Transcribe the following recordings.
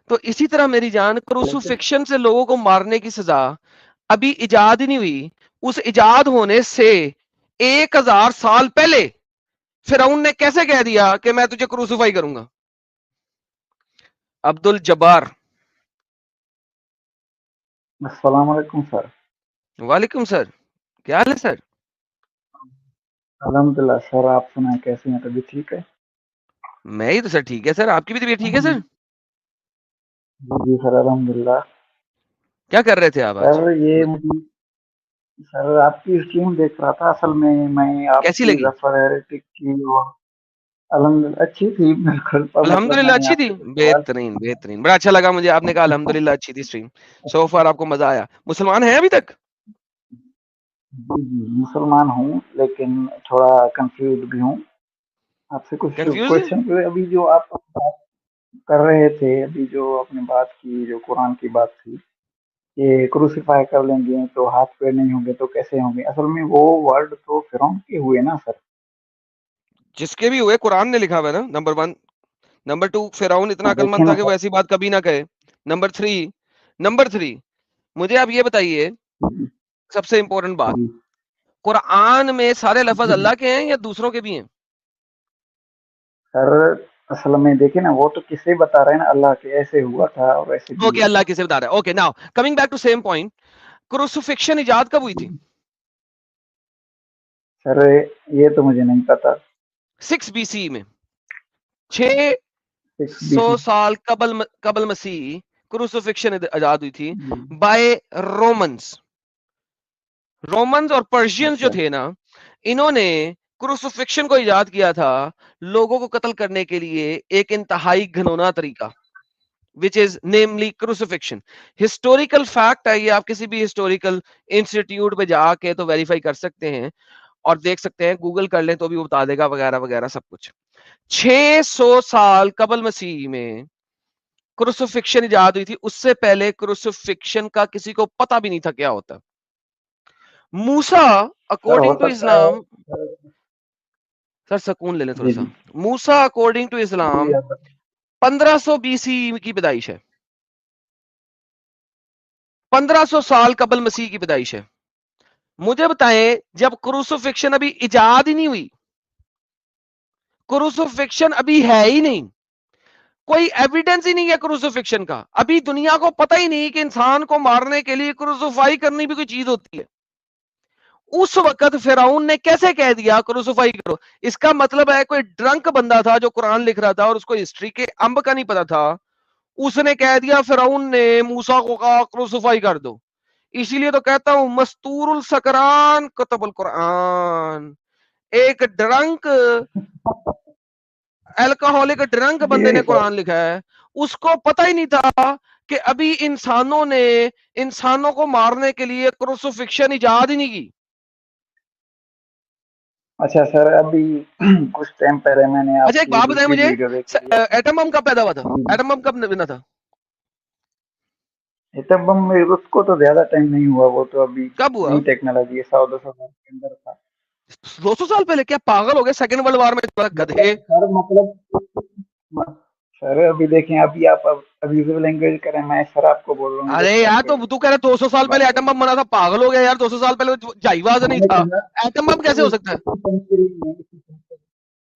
تو اسی طرح میری جان کروسیفکشن سے لوگوں کو مارنے کی سزا ابھی ایجاد ہی نہیں ہوئی. اس ایجاد ہونے سے 1000 سال پہلے فرعون نے کیسے کہہ دیا کہ میں تجھے کروسیفائی کروں گا؟ عبد الجبار. السلام علیکم سر. وعلیکم سر، کیا حال ہے سر؟ الحمد للہ سر، آپ سنائیں کیسے ہیں؟ طبیعت ٹھیک ہے؟ میں ہی تو سر ٹھیک ہے سر، آپ کی بھی طبیعت ٹھیک ہے سر؟ جی جی سر الحمد للہ. کیا کر رہے تھے آپ آج؟ سر یہ مجھے سر آپ کی اسٹریم دیکھ رہا تھا، اصل میں آپ کیسی کی لگی؟ ظفر ہیریٹک کی اور الحمد للہ اچھی تھی بالکل. مطلب الحمدللہ میں نے اچھی آپ تھی، سے کچھ سوال بہترین بہترین، بڑا اچھا لگا مجھے، آپ نے کہا الحمدللہ اچھی تھی اسٹریم. سو فار آپ کو مزہ آیا. مسلمان ہیں ابھی تک؟ جی جی مسلمان ہوں لیکن تھوڑا کنفیوز بھی ہوں. آپ سے کچھ کنفیوز ہیں؟ کوشچن ابھی جو آپ بات کر رہے تھے، ابھی جو آپ نے بات کی، جو قرآن کی بات تھی کہ کروسیفائی کر لیں گے تو ہاتھ پیر نہیں ہوں گے تو کیسے ہوں گے، اصل میں وہ ورڈ تو فرعون کے ہوئے نا سر. جس کے بھی ہوئے قرآن نے لکھا ہوا ہے نا، نمبر 1. نمبر 2، فرعون اتنا عقل دیکھیں مند نا تھا کہ وہ ایسی بات کبھی نہ کہے. نمبر 3 مجھے آپ یہ بتائیے، سب سے امپورٹنٹ بات، جی قرآن میں سارے لفظ اللہ کے ہیں یا دوسروں کے بھی ہیں؟ سر اصل میں دیکھیں نا، وہ تو کسے بتا رہے ہیں نا، اللہ کے ایسے ہوا تھا اور ایسے بھی اوکے، ہوا اللہ تھا. کسے بتا رہا ہے. Okay, now coming back to same point, crucifixion ایجاد کب ہوئی تھی؟ سر یہ تو مجھے نہیں پتا. 6 BC میں، 600 BC. سال قبل مسیح کروسیفکشن ایجاد ہوئی تھی بائی رومنز اور پرشینز جو اچھا تھے نا، انہوں نے کروسیفکشن کو ایجاد کیا تھا لوگوں کو قتل کرنے کے لیے ایک انتہائی گھنونا طریقہ، which is namely crucifixion. Historical fact ہے یہ، آپ کسی بھی ہسٹوریکل انسٹیٹیوٹ پہ جا کے تو ویریفائی کر سکتے ہیں اور دیکھ سکتے ہیں، گوگل کر لیں تو بھی وہ بتا دے گا وغیرہ وغیرہ سب کچھ. 600 سال قبل مسیح میں کروسیفکشن ایجاد ہوئی تھی. اس سے پہلے کروسیفکشن کا کسی کو پتہ بھی نہیں تھا کیا ہوتا. موسیٰ سر ہو اکارڈنگ ٹو سکتا اسلام، ہے. سر سکون لے لیں تھوڑا جی سا. جی موسیٰ اکارڈنگ ٹو اسلام جی 1500 BC کی پیدائش ہے، 1500 سال قبل مسیح کی پیدائش ہے. مجھے بتائیں، جب کروسیفکشن ابھی ایجاد ہی نہیں ہوئی، کروسیفکشن ابھی ہے ہی نہیں، کوئی ایویڈنس ہی نہیں ہے کروسیفکشن کا، ابھی دنیا کو پتہ ہی نہیں کہ انسان کو مارنے کے لیے کروسیفائی کرنی بھی کوئی چیز ہوتی ہے، اس وقت فرعون نے کیسے کہہ دیا کروسیفائی کرو؟ اس کا مطلب ہے کوئی ڈرنک بندہ تھا جو قرآن لکھ رہا تھا اور اس کو ہسٹری کے امب کا نہیں پتا تھا، اس نے کہہ دیا، فرعون نے موسیٰ کو کہا کروسیفائی کر دو. اسی لیے تو کہتا ہوں مستور السکران کتب القرآن. ایک ڈرنک، الکوہولک ڈرنک بندے نے جی سر. قرآن لکھا ہے، اس کو پتہ ہی نہیں تھا کہ ابھی انسانوں نے انسانوں کو مارنے کے لیے کروسیفکشن ایجاد ہی نہیں کی. اچھا سر، ابھی کچھ ٹائم پہلے میں نے اچھا آپ ایک کی بات بتائیں دوسری مجھے، ویڈیو دیکھی ہے. ایٹم بم کب پیدا ہوا تھا؟ جی جی ایٹم بم کب بنا تھا؟ ایٹم بم میں اس کو تو زیادہ ٹائم نہیں ہوا، وہ تو ابھی کب ہوا؟ نئی ٹیکنالوجی ہے، 100-200 سال کے اندر تھا. 200 سال پہلے؟ کیا پاگل ہو گئے؟ سیکنڈ ورلڈ وار میں گدھے. سر ابھی دیکھیں، ابھی آپ ابیوزو لینگویج کریں، میں سر آپ کو بول رہا ہوں ارے یار تو کہہ رہا 200 سال پہلے ایٹم بم بنا تھا، پاگل ہو گیا یار، 200 سال پہلے جائی باز میں نہیں نے تھا، کہا ایٹم بم کیسے ہو سکتا ہے؟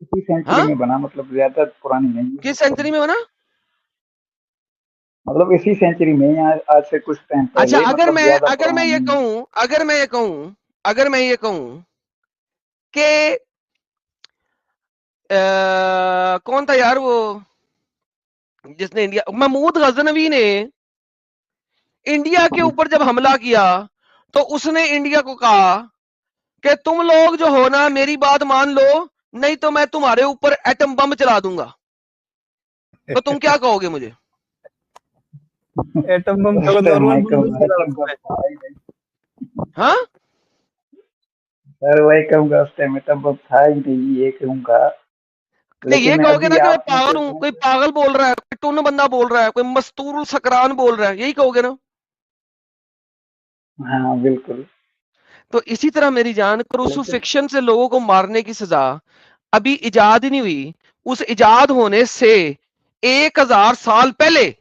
اسی سینچری ہاں، میں بنا، مطلب زیادہ پرانی نہیں ہے. کس سینچری میں بنا؟ مطلب اسی سینچری میں، آج سے کچھ ٹائم اچھا پہلے، مطلب زیادہ اگر پرانا میں یہ نہیں ہے. کہوں کہ کون تھا یار وہ جس نے انڈیا، محمود غزنوی نے انڈیا کے اوپر جب حملہ کیا تو اس نے انڈیا کو کہا کہ تم لوگ جو ہو نا میری بات مان لو، نہیں تو میں تمہارے اوپر ایٹم بم چلا دوں گا. تو تم کیا کہو گے مجھے؟ ایٹم بم ہاں سر وہی کہوں گا، اس ٹائم ایٹم بم تھا ہی نہیں، یہ کہوں گا. نہیں، یہ لیکن کہو گے نا ابھی کہ میں آپ نے پاگل ہوں، کوئی پاگل بول رہا ہے، کوئی ٹن بندہ بول رہا ہے، کوئی مستور السکران بول رہا ہے، یہی کہو گے نا؟ ہاں بالکل. تو اسی طرح میری جان کروسیفکشن سے لوگوں کو مارنے کی سزا ابھی ایجاد ہی نہیں ہوئی. اس ایجاد ہونے سے 1000 سال پہلے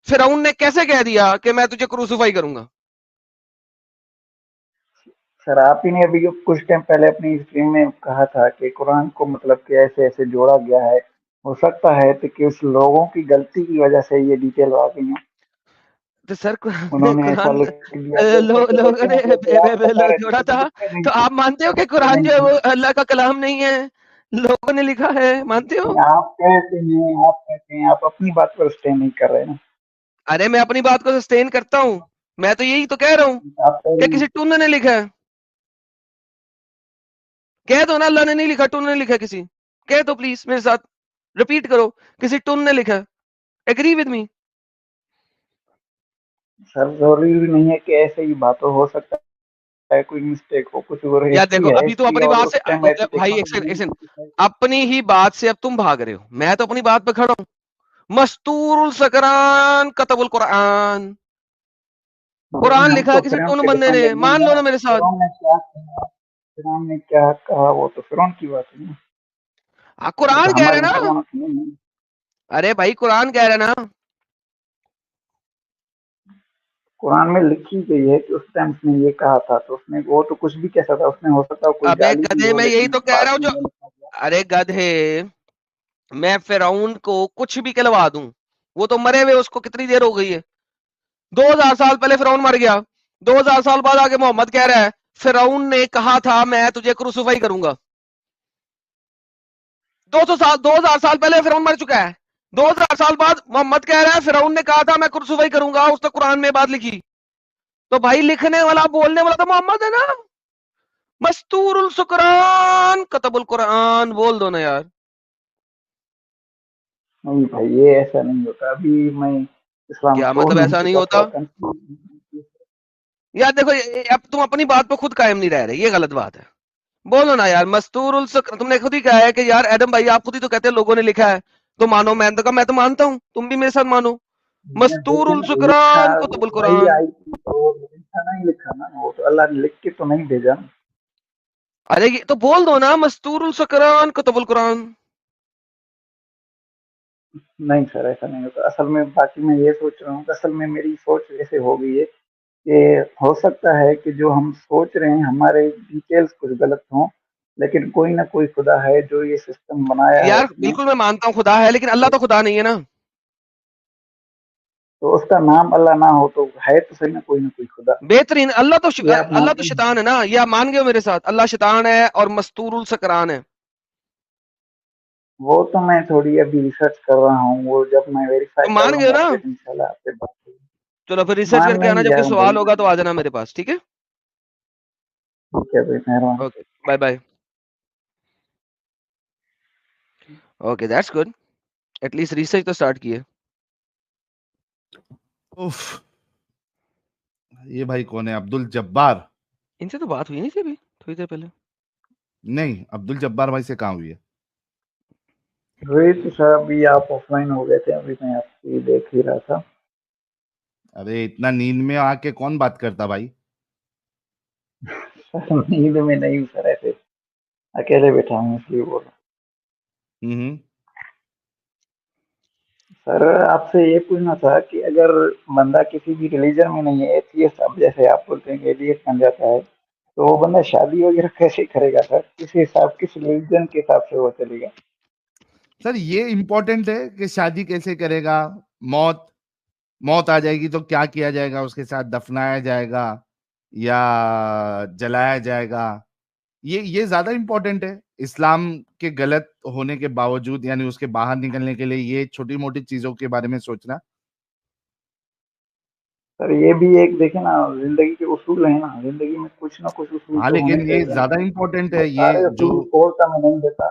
فرعون نے کیسے کہہ دیا کہ میں تجھے کروسیفائی کروں گا؟ سر آپ ہی نے ابھی کچھ ٹائم پہلے اپنی اسٹریم میں کہا تھا کہ قرآن کو مطلب کہ ایسے ایسے جوڑا گیا ہے، ہو سکتا ہے کہ اس لوگوں کی غلطی کی وجہ سے یہ ڈیٹیل آ گئی ہیں، تو سر انہوں نے ایسا قرآن لکھ دیا جیسے کہ لوگوں دیکھیں نے جیسے آپ بتا رہے تھے جوڑا کہ تھا، لکھے نہیں تو تھے آپ مانتے ہو کہ لکھے قرآن نہیں جو ہے تھے وہ اللہ کا کلام نہیں ہے، لوگوں نے لکھا ہے، مانتے ہو؟ آپ کہتے ہیں آپ اپنی بات پر اسٹے نہیں کر رہے نا، ارے میں اپنی بات کو سسٹین کرتا ہوں، میں تو یہی تو کہہ رہا ہوں آپ کہہ کہ رہے ہیں کسی ٹون نے لکھا ہے، کہہ دو نا اللہ نے نہیں لکھا، ٹون نے لکھا، کسی کہہ دو پلیز، میرے ساتھ ریپیٹ کرو، کسی ٹون نے لکھا، ایگری ود می. سر ضروری نہیں ہے کہ ایسے ہی باتوں ہو سکتا ہے کوئی مسٹیک ہو، کچھ اور یا دیکھو ہسٹری ہے ابھی تو ہسٹری اپنی اور بات سے اس ٹائم ایسی بھائی ٹیکنالوجی اپنی ہی بات سے اب تم بھاگ رہے ہو، میں تو اپنی بات پہ کھڑا ہوں. مستور السکران کتب القرآن، قرآن ہم لکھا تو کسی فرعون ٹون کے بندے نے، ڈیفینڈر نہیں مان ہے لو نا، نا میرے ساتھ. فرعون نے کیا کہا، فرعون نے کیا کہا وہ تو فرعون کی بات ہے نا، وہ قرآن تو کہہ رہے ہمارے نا، مسلمانوں کی نہیں ہے۔ ارے بھائی قرآن کہہ رہے نا. قرآن میں لکھی گئی ہے کہ اس ٹائم اس نے یہ کہا تھا، تو اس نے وہ تو کچھ بھی کہہ سکتا، اس نے ہو سکتا کوئی ابے گالی دی گدھے ہو، میں یہی لیکن تو کہہ رہا بات ہوں میں جو، یہ لکھا گیا۔ ارے گدھے میں فرعون کو کچھ بھی کہلوا دوں، وہ تو مرے ہوئے، اس کو کتنی دیر ہو گئی ہے، 2000 سال پہلے فرعون مر گیا، 2000 سال بعد آگے محمد کہہ رہا ہے فرعون نے کہا تھا میں تجھے کروسیفائی کروں گا. 2000 سال پہلے فرعون مر چکا ہے، 2000 سال بعد محمد کہہ رہا ہے فرعون نے کہا تھا میں کروسیفائی کروں گا، اس نے قرآن میں بات لکھی. تو بھائی لکھنے والا بولنے والا تو محمد ہے نا. مستور السکران کتب القرآن بول دو نا یار. نہیں بھائی یہ ایسا نہیں ہوتا، ابھی میں اسلام کیا چھوڑ مطلب نہیں ایسا نہیں چکا، ہوتا؟ تھوڑا کنفیوز۔ یار دیکھو اب تم اپنی بات پہ خود قائم نہیں رہ رہے، یہ غلط بات ہے. بولو نا یار مستور السکر، تم نے خود ہی کہا ہے کہ یار ایڈم بھائی آپ خود ہی تو کہتے ہیں لوگوں نے لکھا ہے، تو مانو، میں تو کہا میں تو مانتا ہوں، تم بھی میرے ساتھ مانو. مستور لکھا السکران کتب وہی القرآن. آئی تھی تو لکھا نہیں لکھا نا، وہ تو اللہ نے لکھ کے تو نہیں بھیجا نا۔ ارے یہ تو بول دو نا مستور السکران کتب القرآن. نہیں سر ایسا نہیں ہوتا، اصل میں باقی میں یہ سوچ رہا ہوں کہ اصل میں میری سوچ ایسے ہو گئی ہے کہ ہو سکتا ہے کہ جو ہم سوچ رہے ہیں ہمارے ڈیٹیلز کچھ غلط ہوں، لیکن کوئی نہ کوئی خدا ہے جو یہ سسٹم بنایا ہے یار اس نے، بالکل میں مانتا ہوں خدا ہے، لیکن اللہ تو خدا نہیں ہے نا. تو اس کا نام اللہ نہ ہو تو ہے تو صحیح نہ کوئی خدا، بہترین. یہ آپ اللہ تو مانتے ہیں؟ شیطان ہے نا، یہ آپ مان گئے ہو میرے ساتھ، اللہ شیطان ہے اور مستور السکران ہے. وہ تو میں تھوڑی ابھی ریسرچ کر رہا ہوں، وہ جب میں ویریفائی تو کر مان لوں گئے ہو گا نا، پھر انشاءاللہ آپ سے بات ہوگی۔ چلو پھر ریسرچ کر کے ماننے آنا، ہی جب جا کوئی رہا ہوں سوال بھائی، ہوگا تو آ جانا میرے پاس، ٹھیک ہے؟ ٹھیک ہے بھائی، مہربانی۔ Okay bye bye. Okay that's good, at least research تو سٹارٹ کیے. اف یہ بھائی کون ہے؟ عبد الجبار؟ ان سے تو بات ہوئی نہیں تھی ابھی تھوڑی دیر پہلے. نہیں، عبد الجبار بھائی سے کہاں ہوئی ہے؟ وہی تو سر ابھی آپ آف لائن ہو گئے تھے، ابھی میں آپ کی دیکھ ہی رہا تھا۔ ارے اتنا نیند میں آ کے کون بات کرتا بھائی؟ نیند میں نہیں سر، ایسے اکیلے بیٹھا ہوں اس لیے بول رہا ہوں۔ سر آپ سے یہ پوچھنا تھا کہ اگر بندہ کسی بھی ریلیجن میں نہیں ہے، ایتھیسٹ، اب جیسے آپ بولتے ہیں کہ ایتھیسٹ بن جاتا ہے، تو وہ بندہ شادی وغیرہ کیسے کرے گا سر؟ کس ریلیجن کے حساب سے وہ چلے گا؟ سر یہ امپورٹنٹ ہے کہ شادی کیسے کرے گا؟ موت آ جائے گی تو کیا کیا جائے گا؟ اس کے ساتھ دفنایا جائے گا یا جلایا جائے گا؟ یہ زیادہ امپورٹنٹ ہے اسلام کے غلط ہونے کے باوجود، یعنی اس کے باہر نکلنے کے لیے یہ چھوٹی موٹی چیزوں کے بارے میں سوچنا. سر یہ بھی ایک دیکھیں نا، زندگی کے اصول ہیں نا، زندگی میں کچھ نہ کچھ اصول ہاں تو ہونے لیکن یہ چاہیے نا، زیادہ امپورٹنٹ وہ ہے، یہ سارے جو اصول توڑتا میں نہیں دیتا۔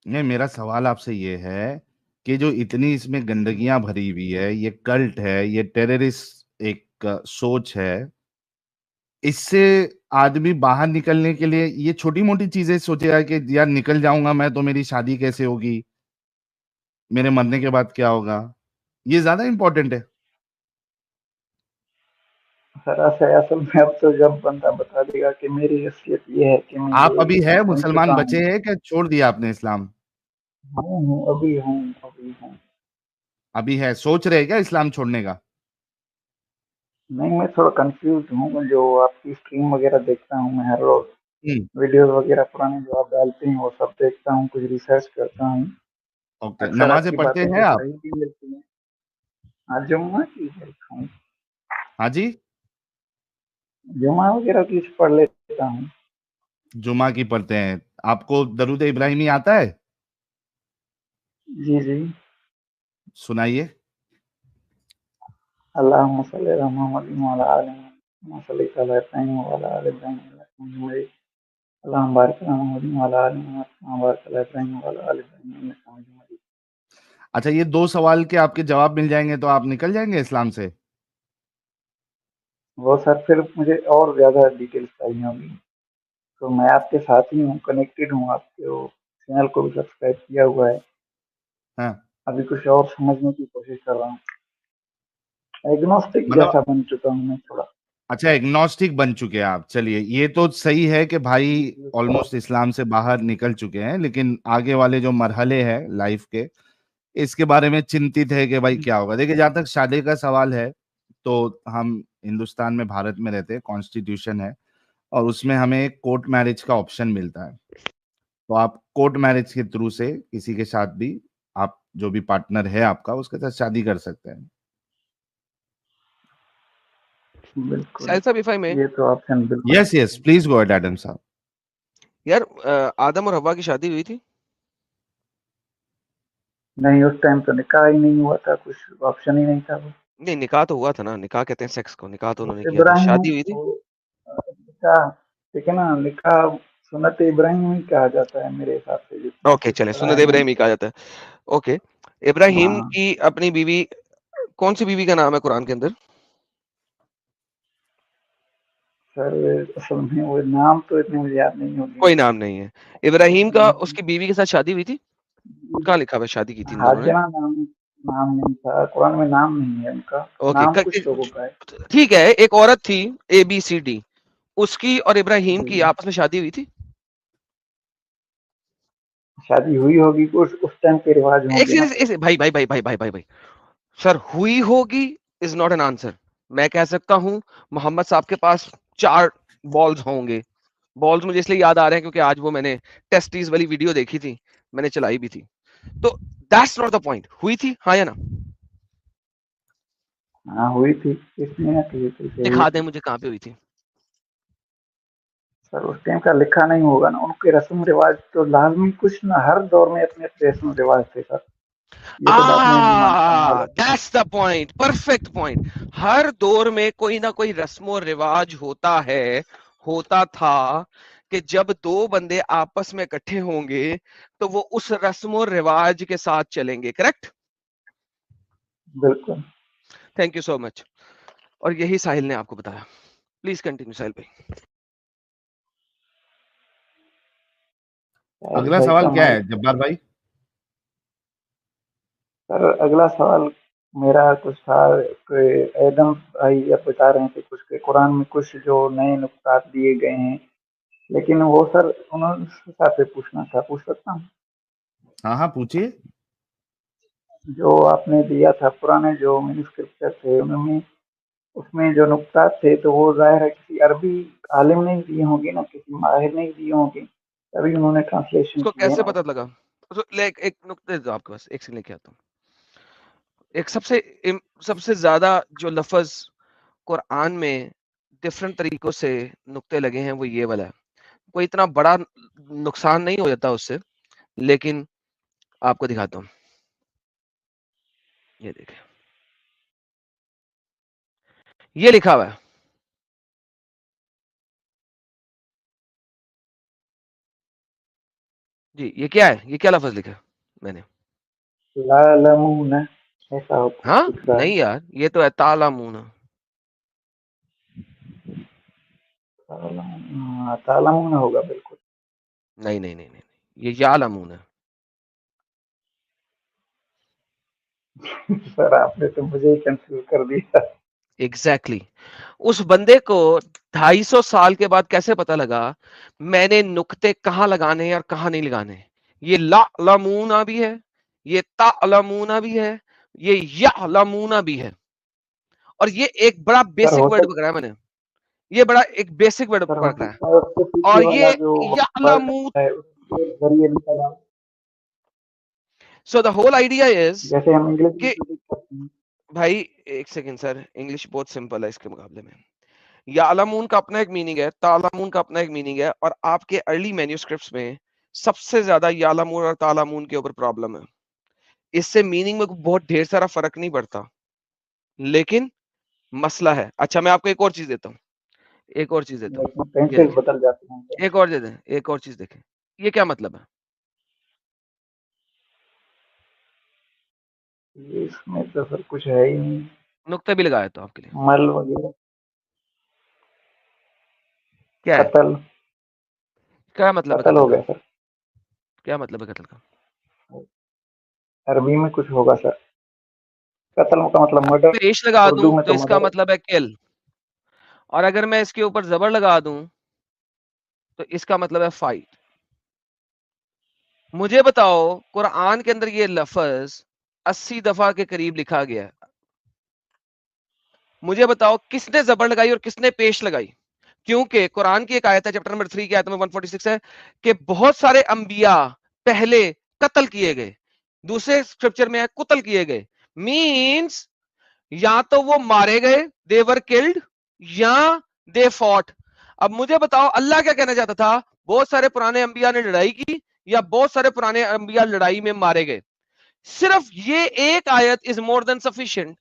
نہیں، میرا سوال آپ سے یہ ہے کہ جو اتنی اس میں گندگیاں بھری ہوئی ہے، یہ کلٹ ہے، یہ ٹیررسٹ ایک سوچ ہے، اس سے آدمی باہر نکلنے کے لیے یہ چھوٹی موٹی چیزیں سوچے گا کہ یار نکل جاؤں گا میں تو میری شادی کیسے ہوگی، میرے مرنے کے بعد کیا ہوگا، یہ زیادہ امپورٹنٹ ہے. سر اصل میں اب تو جب بندہ بتا دے گا کہ میری حیثیت یہ ہے کہ میں آپ ابھی یہ ہے بن مسلمان چکا ہوں، بچے ہیں کہ چھوڑ دیا آپ نے اسلام؟ ابھی ہوں۔ ابھی ہے, سوچ رہے کیا اسلام چھوڑنے کا؟ نہیں میں تھوڑا کنفیوز ہوں, جو آپ کی اسٹریم وغیرہ دیکھتا ہوں میں ہر روز, ویڈیوز وغیرہ پرانے جو آپ ڈالتے ہیں وہ سب دیکھتا ہوں, کچھ ریسرچ کرتا ہوں. اوکے, اکثر آپ نمازیں کی پڑھتے باتیں ہیں تو آپ؟ صحیح بھی ملتی ہیں. ہاں جمعہ کی دیکھتا ہوں, ہاں جی, جمعہ وغیرہ کی پڑھ لیتا ہوں. جمعہ کی پڑھتے ہیں. آپ کو درود ابراہیمی آتا ہے؟ جی جی. سنائیے. اللہم صلی علی محمد وعلی آل محمد صلی علی ابراہیم وعلی آل ابراہیم انک حمید مجید. اللہم بارک علی محمد وعلی آل محمد کما بارکت علی ابراہیم وعلی آل ابراہیم انک حمید مجید. اچھا, یہ 2 سوال کے آپ کے جواب مل جائیں گے تو آپ نکل جائیں گے اسلام سے؟ وہ سر پھر مجھے اور زیادہ ڈیٹیلز چاہیے ہوگی, تو میں آپ کے ساتھ ہی ہوں, کنیکٹڈ ہوں, آپ کے چینل کو بھی سبسکرائب کیا ہوا ہے. ہاں, ابھی کچھ اور سمجھنے کی کوشش کر رہا ہوں, ایگنوسٹک مطلب جیسا بن چکا ہوں میں تھوڑا. اچھا ایگنوسٹک بن چکے ہیں آپ. چلیے, یہ تو صحیح ہے کہ بھائی آلموسٹ اسلام سے باہر نکل چکے ہیں, لیکن آگے والے جو مرحلے ہیں لائف کے, اس کے بارے میں چنتت ہے کہ بھائی کیا ہوگا. دیکھیں, جہاں تک شادی کا سوال ہے تو ہم ہندوستان میں, بھارت میں رہتے ہیں, کانسٹیٹیوشن ہے, اور اس میں ہمیں کورٹ میرج کا آپشن ملتا ہے. تو آپ کورٹ میرج کے تھرو سے کسی کے ساتھ بھی, آپ جو بھی پارٹنر ہے آپ کا, اس کے ساتھ شادی کر سکتے ہیں. بالکل, ساحل صاحب if I may, یہ تو آپشن بالکل. یس یس, پلیز گو اہیڈ ایڈم صاحب. یار آدم اور حوا کی شادی ہوئی تھی؟ نہیں, اس ٹائم تو نکاح ہی نہیں ہوا تھا, کچھ آپشن ہی نہیں تھا. وہ نہیں, نکاح تو ہوا تھا نا, نکاح کہتے ہیں سیکس کو, نکاح تو انہوں نے کیا تھا. ابراہیم شادی ہوئی تھی؟ نکاح, ٹھیک ہے نا, نکاح سنت ابراہیم ہی کہا جاتا ہے میرے حساب سے, جتنا اوکے, کچھ چلے, پڑھا سنت ہے میں نے. ابراہیم ہی کہا جاتا ہے. اوکے, ابراہیم ہاں کی اپنی بیوی, کون سی بیوی کا نام ہے قرآن کے اندر؟ سر, اصل میں وہ نام تو اتنے مجھے یاد نہیں ہوگی. کوئی نام نہیں ہے. ابراہیم کا اس کی بیوی کے ساتھ شادی ہوئی تھی؟ کہاں لکھا ہوا شادی کی تھی ان دونوں نے؟ حاجرہ نام نہیں تھا, قرآن میں نام نہیں ہے ان کا. اوکے, نام کچھ لوگوں کا ہے. ٹھیک ہے. ایک عورت تھی ABCD, اس کی اور ابراہیم جی, کی آپس میں شادی ہوئی تھی؟ شادی ہوئی ہوگی, اس ٹائم کے رواج ہوں گے نا. بھائی بھائی بھائی بھائی بھائی بھائی بھائی سر, ہوئی ہوگی از ناٹ این آنسر. میں کہہ سکتا ہوں محمد صاحب کے پاس 4 بالز ہوں گے. بالز مجھے اس لیے یاد آ رہے ہیں کیونکہ آج وہ میں نے ٹیسٹیز والی ویڈیو دیکھی تھی, میں نے چلائی بھی تھی. تو دیٹس ناٹ دا پوائنٹ. ہوئی تھی ہاں یا نا؟ ہاں ہوئی تھی, اس میں دکھا دیں مجھے کہاں پہ ہوئی تھی. سر اس ٹائم کا لکھا نہیں ہوگا نا, ان کے رسم رواج تو لازمی کچھ نہ, ہر دور میں اپنے اپنے رسم رواج تھے سر, یہ تو بات میں بھی مانتا ہوں. غلط that's the point, perfect point. ہر دور میں کوئی نہ کوئی رسم و رواج ہوتا ہے, ہوتا تھا, کہ جب 2 بندے آپس میں اکٹھے ہوں گے تو وہ اس رسم و رواج کے ساتھ چلیں گے. کریکٹ؟ بالکل. تھینک یو سو مچ. اور یہی ساحل نے آپ کو بتایا. پلیز کنٹینیو ساحل بھائی. اگلا بھائی کا سوال کیا ہے مائک. جبار بھائی؟ سر اگلا سوال میرا کچھ تھا کہ ایدم بھائی اب بتا رہے تھے کچھ کہ قرآن میں کچھ جو نئے نقطات دیے گئے ہیں, لیکن وہ سر انہوں نے اس حساب سے پوچھنا تھا, پوچھ سکتا ہوں؟ ہاں ہاں, پوچھیے. جو آپ نے دیا تھا پرانے جو مینوسکرپچر تھے, انہوں میں اس میں جو نقطات تھے تو وہ ظاہر ہے کسی عربی عالم نے دیے ہوں گے نا, کسی ماہر نے دیے ہوں گے, تبھی انہوں نے اس ٹرانسلیشن کو کی ہے کیسے نا. پتہ لگا؟ ایک نقطے دو آپ کے پاس, ایک سیکنڈ لے کے آتا ہوں. ایک سب سے زیادہ جو لفظ قرآن میں ڈفرنٹ طریقوں سے نقطے لگے ہیں وہ یہ والا ہے. کوئی اتنا بڑا نقصان نہیں ہو جاتا اس سے, لیکن آپ کو دکھاتا ہوں. یہ دیکھیں, یہ لکھا ہوا ہے. جی, یہ کیا ہے؟ یہ کیا لفظ لکھا ہے میں نے؟ لَعْلَمُونَ, ایسا ہاں دکھ رہا نہیں ہے. یار, یہ تو ہے تعلمون. تعلمون ہوگا بالکل. نہیں نہیں نہیں نہیں, یہ یعلمون ہے. سر آپ نے تو مجھے ہی کنفیوز کر دیا. ایگزیکٹلی. اس بندے کو 250 سال کے بعد کیسے پتا لگا میں نے نقطے کہاں لگانے ہیں اور کہاں نہیں لگانے؟ یہ لعلمون بھی ہے, یہ تعلمون بھی ہے, یہ یعلمون بھی ہے, اور یہ ایک بڑا بیسک ورڈ پکڑا ہے میں نے, یہ بڑا ایک بیسک ورڈ پکڑا ہے, اور یہ یعلمون. So the whole idea is جیسے ہم انگلش کہ بھائی ایک سیکنڈ سر, انگلش بہت سمپل ہے اس کے مقابلے میں. یعلمون کا اپنا ایک میننگ ہے, تعلمون کا اپنا ایک میننگ ہے, اور آپ کے ارلی مینیوسکرپٹس میں سب سے زیادہ یعلمون اور تعلمون کے اوپر پرابلم ہے. اس سے میننگ میں بہت ڈھیر سارا فرق نہیں پڑتا, لیکن مسئلہ ہے. اچھا میں آپ کو ایک اور چیز دیتا ہوں, ایک اور چیز دیتا ہوں, ٹینسز بدل جاتے ہیں. ایک اور دے دیں, ایک اور چیز دیکھیں, یہ کیا مطلب ہے؟ اس میں تو سر کچھ ہے ہی نہیں, نقطہ بھی لگایا تو آپ کے لیے, مل وغیرہ. کیا ہے, قتل, کیا مطلب ہے قتل قتل ہو کا, گیا سر. کیا مطلب ہے قتل کا؟ عربی میں کچھ ہوگا سر, قتل کا مطلب مرڈر, پیش لگا اردو دوں میں تو تو اس کا مرڈر. مطلب ہے کل, اور اگر میں اس کے اوپر زبر لگا دوں تو اس کا مطلب ہے فائٹ. مجھے بتاؤ قرآن کے اندر یہ لفظ 80 دفعہ کے قریب لکھا گیا ہے, مجھے بتاؤ کس نے زبر لگائی اور کس نے پیش لگائی؟ کیونکہ قرآن کی ایک آیت ہے, چیپٹر نمبر 3 کی آیت میں 146 ہے کہ بہت سارے انبیاء پہلے قتل کیے گئے, دوسرے اسکرپچر میں ہے قتل کیے گئے. مینس یا تو وہ مارے گئے, they were killed, یا they fought. اب مجھے بتاؤ اللہ کیا کہنا چاہتا تھا؟ بہت سارے پرانے انبیاء نے لڑائی کی یا بہت سارے پرانے انبیاء لڑائی میں مارے گئے؟ صرف یہ ایک آیت از مور دین سفیشینٹ.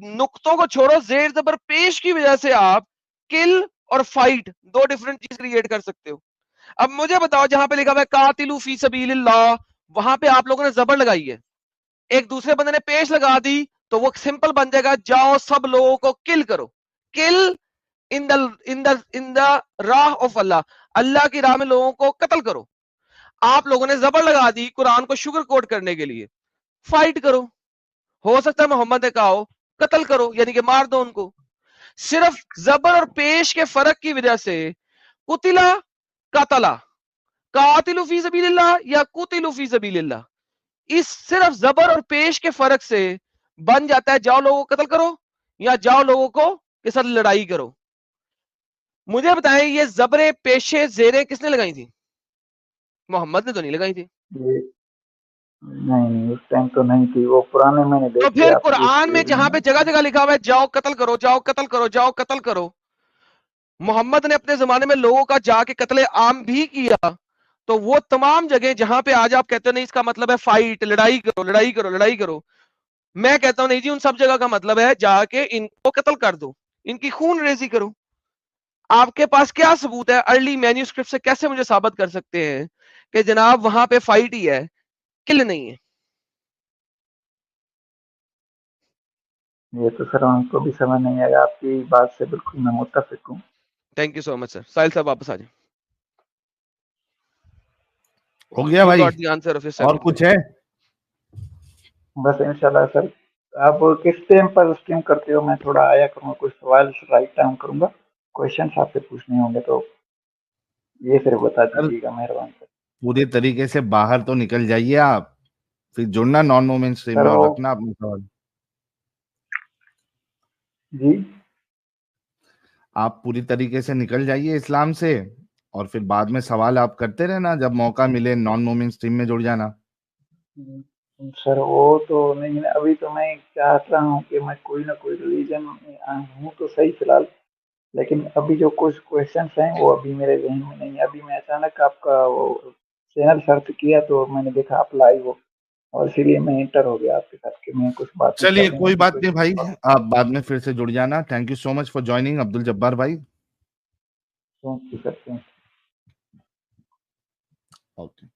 نقطوں کو چھوڑو, زیر زبر پیش کی وجہ سے آپ کل اور فائٹ دو ڈیفرنٹ چیز کریٹ کر سکتے ہو. اب مجھے بتاؤ جہاں پہ لکھا ہوا ہے قاتلو فی سبیل اللہ, وہاں پہ آپ لوگوں نے زبر لگائی ہے, ایک دوسرے بندے نے پیش لگا دی تو وہ سمپل بن جائے گا جاؤ سب لوگوں کو کل کرو. کل ان دا راہ آف اللہ, اللہ کی راہ میں لوگوں کو قتل کرو. آپ لوگوں نے زبر لگا دی قرآن کو شوگر کوٹ کرنے کے لیے, فائٹ کرو. ہو سکتا ہے محمد نے کہا ہو قتل کرو, یعنی کہ مار دو ان کو. صرف زبر اور پیش کے فرق کی وجہ سے قتلا قتلا, قاتل فی سبیل اللہ یا قتل فی سبیل اللہ, اس صرف زبر اور پیش کے فرق سے بن جاتا ہے جاؤ لوگوں کو قتل کرو یا جاؤ لوگوں کو کے ساتھ لڑائی کرو. مجھے بتائیں یہ زبریں پیشے زیریں کس نے لگائی تھی؟ محمد نے تو نہیں لگائی تھی. نہیں اس ٹائم تو نہیں تھی, وہ پرانے میں نے تو دیکھی پھر آپ کی قرآن میں جہاں پہ جگہ جگہ لکھا ہوا ہے جاؤ قتل کرو, جاؤ قتل کرو, جاؤ قتل کرو, محمد نے اپنے زمانے میں لوگوں کا جا کے قتل عام بھی کیا, تو وہ تمام جگہ جہاں پہ آج آپ کہتے ہیں نہیں اس کا مطلب ہے فائٹ, لڑائی کرو لڑائی کرو لڑائی کرو, میں کہتا ہوں نہیں جی ان سب جگہ کا مطلب ہے جا کے ان کو قتل کر دو, ان کی خون ریزی کرو. آپ کے پاس کیا ثبوت ہے؟ ارلی مینیوسکرپٹ سے کیسے مجھے ثابت کر سکتے ہیں کہ جناب وہاں پہ فائٹ ہی ہے, کل نہیں ہے؟ یہ تو سر ہم کو بھی سمجھ نہیں آیا, آپ کی بات سے بالکل میں متفق ہوں. تھینک یو سو مچ سر. ساحل صاحب واپس آ جائیں. ہو گیا بھائی, اور کچھ ہے؟ بس انشاءاللہ سر, آپ کس ٹائم پر اسٹریم کرتے ہو؟ میں تھوڑا آیا کروں گا, کچھ سوال رائٹ ٹائم کروں گا, کوشچنس آپ سے پوچھنے ہوں گے تو یہ صرف بتا دیجیے گا, مہربانی سر. پورے طریقے سے باہر تو نکل جائیے آپ, پھر جڑنا نان مومنٹ اسٹریم میں اور رکھنا اپنے سوال. جی آپ پوری طریقے سے نکل جائیے اسلام سے, اور پھر بعد میں سوال آپ کرتے رہنا, جب موقع ملے نان مومنٹ اسٹریم میں جڑ جانا. سر وہ تو نہیں, ابھی تو میں چاہتا ہوں کہ میں کوئی نہ کوئی ریلیجن میں ہوں تو صحیح فی الحال, لیکن ابھی جو کچھ کوشچنس ہیں وہ ابھی میرے ذہن میں نہیں. ابھی میں اچانک آپ کا وہ چینل سرچ کیا تو میں نے دیکھا آپ لائیو ہو, اور اسی لیے میں انٹر ہو گیا آپ کے ساتھ کہ میں کچھ بات. چلیے کوئی بات نہیں بھائی, آپ بعد میں پھر سے جڑ جانا. Thank you so much for joining عبد الجبار بھائی. Thank you sir. اوکے.